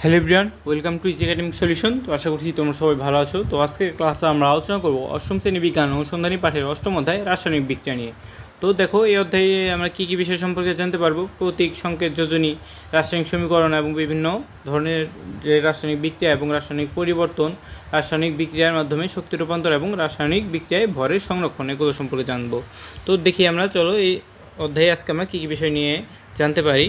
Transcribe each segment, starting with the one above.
Hello everyone, welcome to easy academic solution. তো আশা করছি তোমরা সবাই ভালো আছো। তো আজকে ক্লাসে আমরা আলোচনা করব অষ্টম শ্রেণী বিজ্ঞান অনুসন্ধানী পাঠের অষ্টম অধ্যায় রাসায়নিক বিক্রিয়া নিয়ে। তো দেখো, এই অধ্যায়ে আমরা কী কী বিষয় সম্পর্কে জানতে পারবো: প্রতীক, সংকেত, যোজনী, রাসায়নিক সমীকরণ এবং বিভিন্ন ধরনের যে রাসায়নিক বিক্রিয়া এবং রাসায়নিক পরিবর্তন, রাসায়নিক বিক্রিয়ার মাধ্যমে শক্তি রূপান্তর এবং রাসায়নিক বিক্রিয়ায় ভরের সংরক্ষণ, এগুলো সম্পর্কে জানবো। তো দেখি আমরা, চলো এই অধ্যায়ে আজকে আমরা কী কী বিষয় নিয়ে জানতে পারি।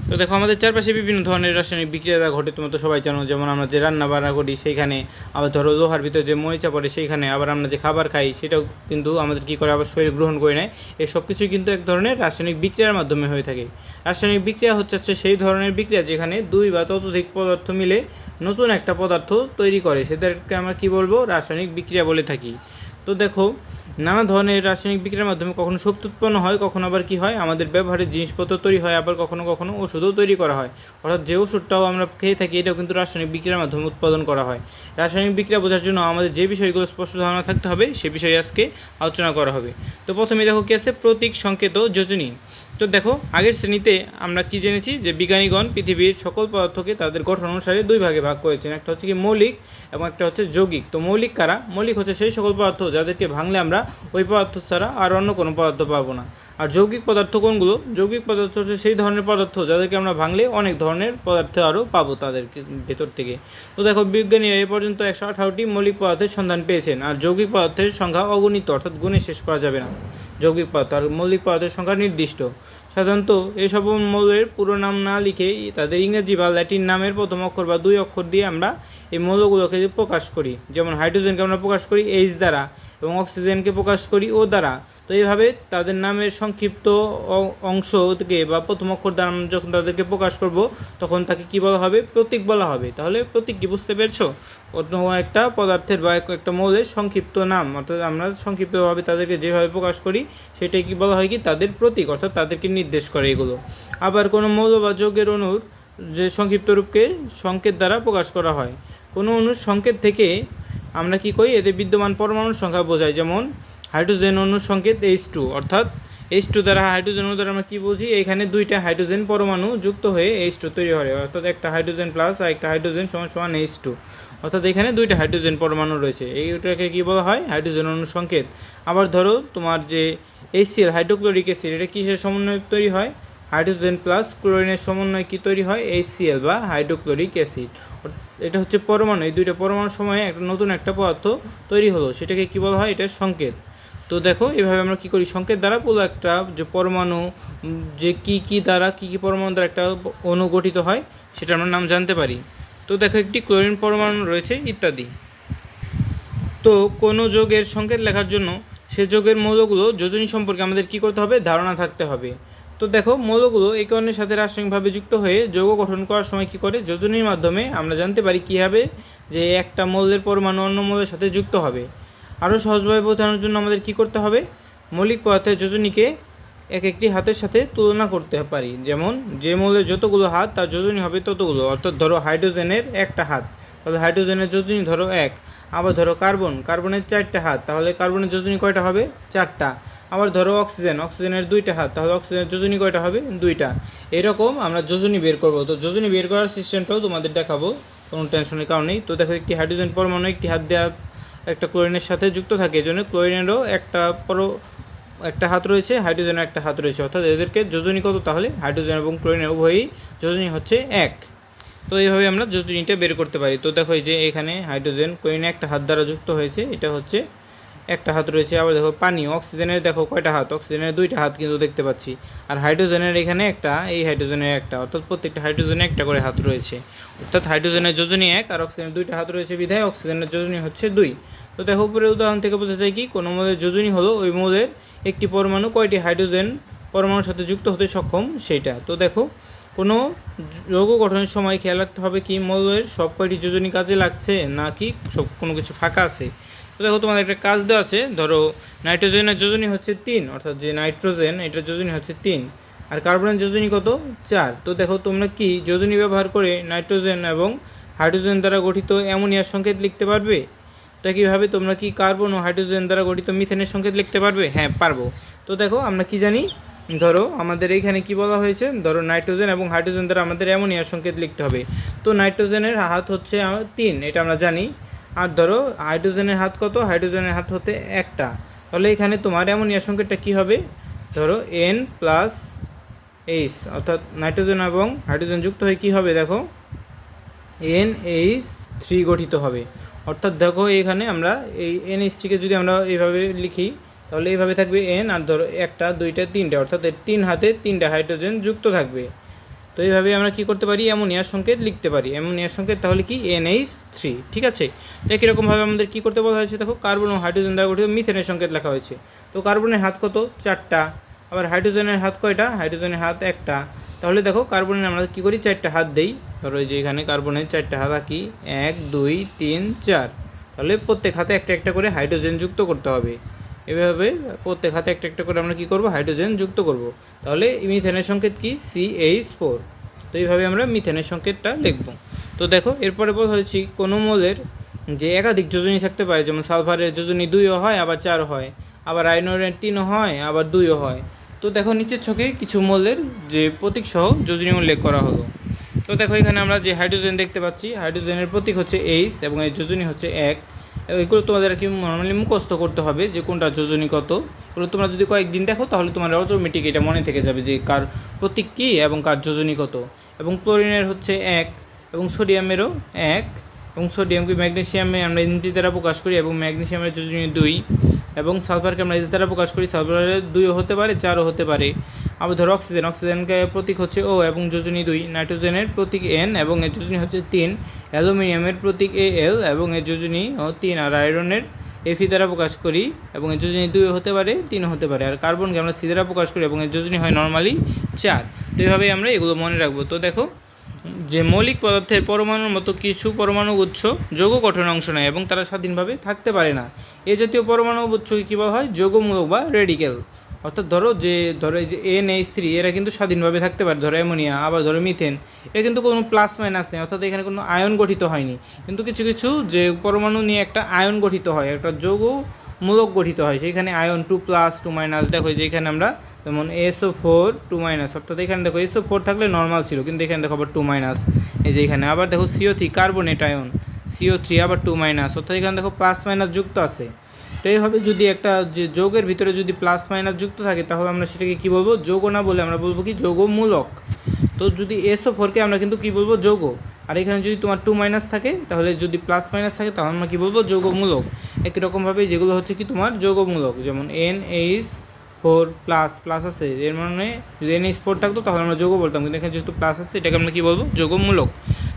তো দেখো, আমাদের চারপাশে বিভিন্ন ধরনের রাসায়নিক বিক্রিয়া ঘটে, তোমরা তো সবাই জানো। যেমন আমরা যে রান্না বান্না করি সেইখানে, আবার ধরো লোহার ভিতরে যে মরিচা পড়ে সেইখানে, আবার আমরা যে খাবার খাই সেটাও কিন্তু আমাদের কী করে, আবার শরীর গ্রহণ করে নেয়। এই সব কিছুই কিন্তু এক ধরনের রাসায়নিক বিক্রিয়ার মাধ্যমে হয়ে থাকে। রাসায়নিক বিক্রিয়া হচ্ছে সেই ধরনের বিক্রিয়া যেখানে দুই বা ততোধিক পদার্থ মিলে নতুন একটা পদার্থ তৈরি করে, সেটাকে আমরা কী বলবো, রাসায়নিক বিক্রিয়া বলে থাকি। তো দেখো, নানা ধরনের রাসায়নিক বিক্রিয়ার মাধ্যমে কখনো শক্তি উৎপন্ন হয়, কখনো আবার কী হয়, আমাদের ব্যবহারের জিনিসপত্র তৈরি হয়, আবার কখনো কখনো ওষুধও তৈরি করা হয়। অর্থাৎ যে ওষুধটাও আমরা খেয়ে থাকি এটাও কিন্তু রাসায়নিক বিক্রিয়ার মাধ্যমে উৎপাদন করা হয়। রাসায়নিক বিক্রিয়া বোঝার জন্য আমাদের যে বিষয়গুলো স্পষ্ট ধারণা থাকতে হবে সে বিষয়ে আজকে আলোচনা করা হবে। তো প্রথমে দেখো কী আছে, প্রতীক, সংকেত ও যোজনী। তো দেখো, আগের শ্রেণীতে আমরা কি জেনেছি যে বিজ্ঞানীগণ পৃথিবীর সকল পদার্থকে তাদের গঠন অনুসারে দুই ভাগে ভাগ করেছেন। একটা হচ্ছে কি মৌলিক এবং একটা হচ্ছে যৌগিক। তো মৌলিক কারা? মৌলিক হচ্ছে সেই সকল পদার্থ যাদেরকে ভাঙলে আমরা ওই পদার্থ ছাড়া আর অন্য কোনো পদার্থ পাবো না। আর যৌগিক পদার্থ কোনগুলো? যৌগিক পদার্থ হচ্ছে সেই ধরনের পদার্থ যাদেরকে আমরা ভাঙলে অনেক ধরনের পদার্থ আরও পাবো তাদেরকে ভেতর থেকে। তো দেখো, বিজ্ঞানীরা এ পর্যন্ত 118টি মৌলিক পদার্থের সন্ধান পেয়েছেন। আর যৌগিক পদার্থের সংখ্যা অগণিত, অর্থাৎ গুণে শেষ করা যাবে না। যৌগিক পদার্থ আর মৌলিক পদার্থের সংখ্যা নির্দিষ্ট। সাধারণত এসব মৌলের পুরো নাম না লিখে তাদের ইংরেজি বা ল্যাটিন নামের প্রথম অক্ষর বা দুই অক্ষর দিয়ে আমরা এই মৌলগুলোকে প্রকাশ করি। যেমন হাইড্রোজেনকে আমরা প্রকাশ করি এইচ দ্বারা এবং অক্সিজেনকে প্রকাশ করি ও দ্বারা। তো এইভাবে তাদের নামের সংক্ষিপ্ত অংশ থেকে বা প্রথম অক্ষর দ্বারা যখন তাদেরকে প্রকাশ করব তখন তাকে কী বলা হবে? প্রতীক বলা হবে। তাহলে প্রতীক কি বুঝতে পেরেছো? অন্য একটা পদার্থের বা একটা মৌলের সংক্ষিপ্ত নাম, অর্থাৎ আমরা সংক্ষিপ্তভাবে তাদেরকে যেভাবে প্রকাশ করি সেটাই কি বলা হয়, কি তাদের প্রতীক, অর্থাৎ তাদেরকে নির্দেশ করে এগুলো। আবার কোনো মৌল বা যৌগের অণুর যে সংক্ষিপ্ত রূপকে সংকেত দ্বারা প্রকাশ করা হয়। কোনো অণুর সংকেত থেকে আমরা কি করি, এতে বিদ্যমান পরমাণুর সংখ্যা বোঝায়। যেমন হাইড্রোজেন অণুর সংকেত H2, অর্থাৎ H2 দ্বারা হাইড্রোজেন অণু দ্বারা আমরা কী বুঝি, এখানে দুইটা হাইড্রোজেন পরমাণু যুক্ত হয়ে H2 তৈরি হয়, অর্থাৎ একটা হাইড্রোজেন প্লাস আর একটা হাইড্রোজেন সমান সমান H2, অর্থাৎ এখানে দুইটা হাইড্রোজেন পরমাণু রয়েছে। এইটাকে কী বলা হয়? হাইড্রোজেন অণুর সংকেত। আবার ধরো তোমার যে HCl, হাইড্রোক্লোরিক অ্যাসিড, এটা কিসের সমন্বয়ে তৈরি হয়? হাইড্রোজেন প্লাস ক্লোরিনের সমন্বয়ে কি তৈরি হয়? HCl বা হাইড্রোক্লোরিক অ্যাসিড। এটা হচ্ছে পরমাণু, এই দুইটা পরমাণুর সময়ে একটা নতুন একটা পদার্থ তৈরি হলো, সেটাকে কি বলা হয়? এটা সংকেত। তো দেখো, এভাবে আমরা কি করি, সংকেত দ্বারা পুরো একটা যে পরমাণু যে কি দ্বারা কি পরমাণু দ্বারা একটা অণু গঠিত হয় সেটা আমরা নাম জানতে পারি। তো দেখো, একটি ক্লোরিন পরমাণু রয়েছে ইত্যাদি। তো কোনো যোগের সংকেত লেখার জন্য সে যোগের মৌলগুলো যোজনী সম্পর্কে আমাদের কি করতে হবে? ধারণা থাকতে হবে। তো দেখো, মৌলগুলো একে অন্যের সাথে রাসায়নিকভাবে যুক্ত হয়ে যৌগ গঠন করার সময় কী করে, যোজনীর মাধ্যমে আমরা জানতে পারি কীভাবে যে একটা মৌলের পরমাণু অন্য মৌলের সাথে যুক্ত হবে। আরও সহজভাবে বোঝানোর জন্য আমাদের কি করতে হবে, মৌলিক পদার্থের যোজনীকে এক একটি হাতের সাথে তুলনা করতে পারি। যেমন যে মৌলের যতগুলো হাত তার যোজনী হবে ততগুলো। অর্থাৎ ধরো হাইড্রোজেনের একটা হাত, তাহলে হাইড্রোজেনের যোজনী ধরো 1। আবার ধরো কার্বনের 4টা হাত, তাহলে কার্বনের যোজনী কয়টা হবে? 4টা। আবার ধরো অক্সিজেনের 2টা হাত, তাহলে অক্সিজেনের যোজনী কয়টা হবে? 2টা। এরকম আমরা যোজনী বের করব। তো যোজনী বের করার সিস্টেমটাও তোমাদের দেখাবো, কোনো টেনশনের কারণেই। তো দেখো, একটি হাইড্রোজেন পরমাণু একটি হাত দেওয়া একটা ক্লোরিনের সাথে যুক্ত থাকে, এজন্য ক্লোরিনেরও একটা হাত রয়েছে, হাইড্রোজেনের একটা হাত রয়েছে, অর্থাৎ এদেরকে যোজনী কত? তাহলে হাইড্রোজেন এবং ক্লোরিনের উভয়ই যোজনী হচ্ছে 1। তো এইভাবে আমরা যোজনীটা বের করতে পারি। তো দেখো, এই যে এখানে হাইড্রোজেন ক্লোরিনে একটা হাত দ্বারা যুক্ত হয়েছে, এটা হচ্ছে একটা হাত রয়েছে। আবার দেখো পানি, অক্সিজেনের দেখো কয়টা হাত? অক্সিজেনের 2টা হাত কিন্তু দেখতে পাচ্ছি। আর হাইড্রোজেনের এখানে একটা, এই হাইড্রোজেনের একটা, অর্থাৎ প্রত্যেকটা হাইড্রোজেনে একটা করে হাত রয়েছে। অর্থাৎ হাইড্রোজেনের যোজনী 1 আর অক্সিজেনের 2টা হাত রয়েছে বিধায় অক্সিজেনের যোজনী হচ্ছে 2। তো দেখো, উপরের উদাহরণ থেকে বোঝা যায় কি, কোনো মৌলের যোজনী হলো ওই মৌলের একটি পরমাণু কয়টি হাইড্রোজেন পরমাণুর সাথে যুক্ত হতে সক্ষম সেইটা। তো দেখো, কোনো যৌগ গঠনের সময় খেয়াল রাখতে হবে কি, মৌলের সব কয়টি যোজনী কাজে লাগছে নাকি সব কোনো কিছু ফাঁকা আছে। তো দেখো, তোমাদের একটা কাজ দেওয়া আছে। ধরো নাইট্রোজেনের যোজনী হচ্ছে 3, অর্থাৎ যে নাইট্রোজেন এটার যোজনী হচ্ছে 3, আর কার্বনের যোজনী কত? 4। তো দেখো, তোমরা কি যোজনী ব্যবহার করে নাইট্রোজেন এবং হাইড্রোজেন দ্বারা গঠিত অ্যামোনিয়ার সংকেত লিখতে পারবে? তো কীভাবে, তোমরা কি কার্বন ও হাইড্রোজেন দ্বারা গঠিত মিথেনের সংকেত লিখতে পারবে? হ্যাঁ, পারবো। তো দেখো, আমরা কি জানি, ধরো আমাদের এইখানে কি বলা হয়েছে, ধরো নাইট্রোজেন এবং হাইড্রোজেন দ্বারা আমাদের অ্যামোনিয়ার সংকেত লিখতে হবে। তো নাইট্রোজেনের হাত হচ্ছে 3, এটা আমরা জানি। আর ধরো হাইড্রোজেনের হাত কত, হাইড্রোজেনের হাত হতে 1টা। তাহলে এখানে তোমার অ্যামোনিয়ার সংকেতটা কী হবে, ধরো N+H, অর্থাৎ নাইট্রোজেন এবং হাইড্রোজেন যুক্ত হয়ে কী হবে, দেখো NH3 গঠিত হবে। অর্থাৎ দেখো এখানে আমরা এই NH3কে যদি আমরা এইভাবে লিখি তাহলে এইভাবে থাকবে N, আর ধরো 1টা 2টা 3টা, অর্থাৎ 3 হাতে 3টা হাইড্রোজেন যুক্ত থাকবে। তো এইভাবে আমরা কি করতে পারি, অ্যামোনিয়ার সংকেত লিখতে পারি। অ্যামোনিয়ার সংকেত তাহলে কি NH3, ঠিক আছে। তো একই রকমভাবে আমাদের কী করতে বলা হয়েছে, দেখো কার্বন ও হাইড্রোজেন দ্বারা গঠিত মিথেনের সংকেত লেখা হয়েছে। তো কার্বনের হাত কত, 4টা। আবার হাইড্রোজেনের হাত কয়টা, হাইড্রোজেনের হাত 1টা। তাহলে দেখো কার্বনের আমরা কী করি, 4টা হাত দেই। ধরো এই যে এখানে কার্বনের 4টা হাত আঁকি, 1 2 3 4। তাহলে প্রত্যেক হাতে একটা একটা করে হাইড্রোজেন যুক্ত করতে হবে। এভাবে প্রত্যেক হাতে একটা একটা করে আমরা কী করব, হাইড্রোজেন যুক্ত করব। তাহলে মিথেনের সংকেত কি, CH4। তো এইভাবে আমরা মিথেনের সংকেতটা লিখব। তো দেখো এরপরে বলা হয়েছে কোনো মৌলের যে একাধিক যোজনী থাকতে পারে, যেমন সালফারের যোজনী 2ও হয়, আবার 4ও হয়, আবার আয়রনের 3ও হয়, আবার 2ও হয়। তো দেখো নিচের ছকে কিছু মৌলের যে প্রতীক সহ যোজনী উল্লেখ করা হলো। তো দেখো এখানে আমরা যে হাইড্রোজেন দেখতে পাচ্ছি, হাইড্রোজেনের প্রতীক হচ্ছে H এবং এর যোজনী হচ্ছে 1। এগুলো তোমাদের কি নর্মালি মুখস্থ করতে হবে যে কোনটা যোজনী কত। এগুলো তোমরা যদি কয়েকদিন দেখো তাহলে তোমার অটোমেটিক এটা মনে থেকে যাবে যে কার প্রতীক কী এবং কার যোজনী কত। এবং ক্লোরিনের হচ্ছে 1 এবং সোডিয়ামেরও 1, এবং সোডিয়ামকে ম্যাগনেসিয়ামে আমরা এনটি দ্বারা প্রকাশ করি এবং ম্যাগনেসিয়ামের যোজনী 2, এবং সালফারকে আমরা এস দ্বারা প্রকাশ করি, সালফারের 2ও হতে পারে, 4ও হতে পারে। আবার ধরো অক্সিজেনকে প্রতীক হচ্ছে O এবং যোজনী 2, নাইট্রোজেনের প্রতীক N এবং এর যোজনী হচ্ছে 3, অ্যালুমিনিয়ামের প্রতীক Al এবং এর যোজনী 3, আর আয়রনের Fe দ্বারা প্রকাশ করি এবং এর যোজনী 2ও হতে পারে, 3ও হতে পারে। আর কার্বনকে আমরা C দ্বারা প্রকাশ করি এবং এর যোজনী হয় নর্মালি 4। তো এইভাবেই আমরা এগুলো মনে রাখবো। তো দেখো যে মৌলিক পদার্থের পরমাণুর মতো কিছু পরমাণু গুচ্ছ যৌগ গঠনে অংশ নেয় এবং তারা স্বাধীনভাবে থাকতে পারে না। এই জাতীয় পরমাণু গুচ্ছকে কী বলা হয়, যৌগমূলক বা রেডিক্যাল। অর্থাৎ ধরো এই যে NH3 এরা কিন্তু স্বাধীনভাবে থাকতে পারে, ধরো অ্যামোনিয়া, আবার ধরো মিথেন, এরা কিন্তু কোনো প্লাস মাইনাস নেই, অর্থাৎ এখানে কোনো আয়ন গঠিত হয়নি। কিন্তু কিছু কিছু যে পরমাণু নিয়ে একটা আয়ন গঠিত হয়, একটা যৌগমূলক গঠিত হয়, সেখানে আয়ন 2+, 2-, দেখো যে এখানে আমরা যেমন SO4 2-, অর্থাৎ এখানে দেখো SO4 থাকলে নর্মাল ছিল, কিন্তু এখানে দেখো আবার 2-, এই যে এখানে আবার দেখো CO3 কার্বনেট আয়ন, CO3 আবার 2-, অর্থাৎ এখানে দেখো প্লাস মাইনাস যুক্ত আছে। তো এইভাবে যদি একটা যে যৌগের ভিতরে যদি প্লাস মাইনাস যুক্ত থাকে তাহলে আমরা সেটাকে কী বলবো, যৌগ না বলে আমরা বলবো কি, যৌগমূলক। তো যদি SO4কে আমরা কিন্তু কী বলবো, যৌগ। আর এখানে যদি তোমার 2- থাকে, তাহলে যদি প্লাস মাইনাস থাকে তাহলে আমরা কী বলবো, যৌগমূলক। একই রকমভাবে যেগুলো হচ্ছে কি তোমার যৌগমূলক, যেমন NH4+ আছে, এর মানে যদি NH4 থাকতো তাহলে আমরা যৌগ বলতাম, কিন্তু এখানে যেহেতু প্লাস আছে এটাকে আমরা কী বলবো, যৌগমূলক।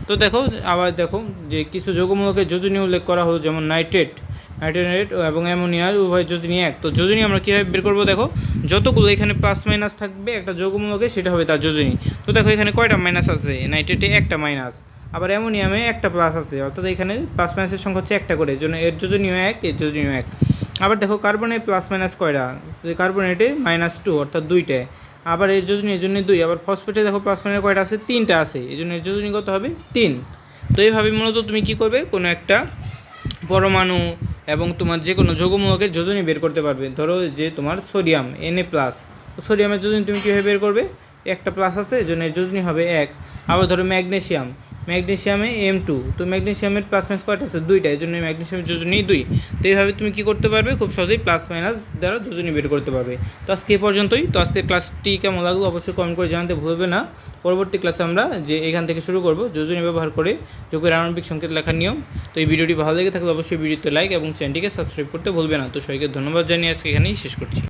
তো দেখো আবার দেখো যে কিছু যৌগমূলকের যোজনী উল্লেখ করা হলো, যেমন নাইট্রেট এবং অ্যামোনিয়ার উভয় যোজনী 1। তো যোজনী আমরা কীভাবে বের করবো, দেখো যতগুলো এখানে প্লাস মাইনাস থাকবে একটা যৌগমূলকে সেটা হবে তার যোজনী। তো দেখো এখানে কয়টা মাইনাস আছে, নাইট্রেটে 1টা মাইনাস, আবার অ্যামোনিয়ামে 1টা প্লাস আছে, অর্থাৎ এখানে প্লাস মাইনাসের সংখ্যা হচ্ছে 1টা করে, জন্য এর যোজনীও 1, এর যোজনীও 1। আবার দেখো কার্বনে প্লাস মাইনাস কয়টা, কার্বনেটে -2, অর্থাৎ 2টায়, আবার এর যোজনী এর জন্য 2, আবার ফসফেটে দেখো প্লাস মাইনাস কয়টা আছে, 3টা আছে, এই জন্য এর যোজনী কত হবে, 3। তো এইভাবে মূলত তুমি কী করবে, কোনো একটা পরমাণু এবং তোমার যে কোনো যৌগমূলকের যোজনী বের করতে পারবে। ধরো যে তোমার সোডিয়াম Na+, তো সোডিয়ামের যোজনী তুমি কীভাবে বের করবে, 1টা প্লাস আছে এই জন্য এর যোজনী হবে 1। আবার ধরো ম্যাগনেসিয়ামে M2, তো ম্যাগনেসিয়ামের প্লাস মাইনাস কয়টা আছে, 2টা, এই জন্য ম্যাগনেসিয়ামের যোজনী 2। তো এইভাবে তুমি কী করতে পারবে, খুব সহজেই প্লাস মাইনাস দ্বারা যোজনী বের করতে পারবে। তো আজকে এই পর্যন্তই। তো আজকের ক্লাসটি কেমন লাগলো অবশ্যই কমেন্ট করে জানাতে ভুলবে না। পরবর্তী ক্লাসে আমরা যে এখান থেকে শুরু করব যোজনী ব্যবহার করে যৌগের আণবিক সংকেত লেখার নিয়ম। তো এই ভিডিওটি ভালো লেগে থাকলে অবশ্যই ভিডিওতে লাইক এবং চ্যানেলটিকে সাবস্ক্রাইব করতে ভুলবে না। তো সবাইকে ধন্যবাদ জানিয়ে আজকে এখানেই শেষ করছি।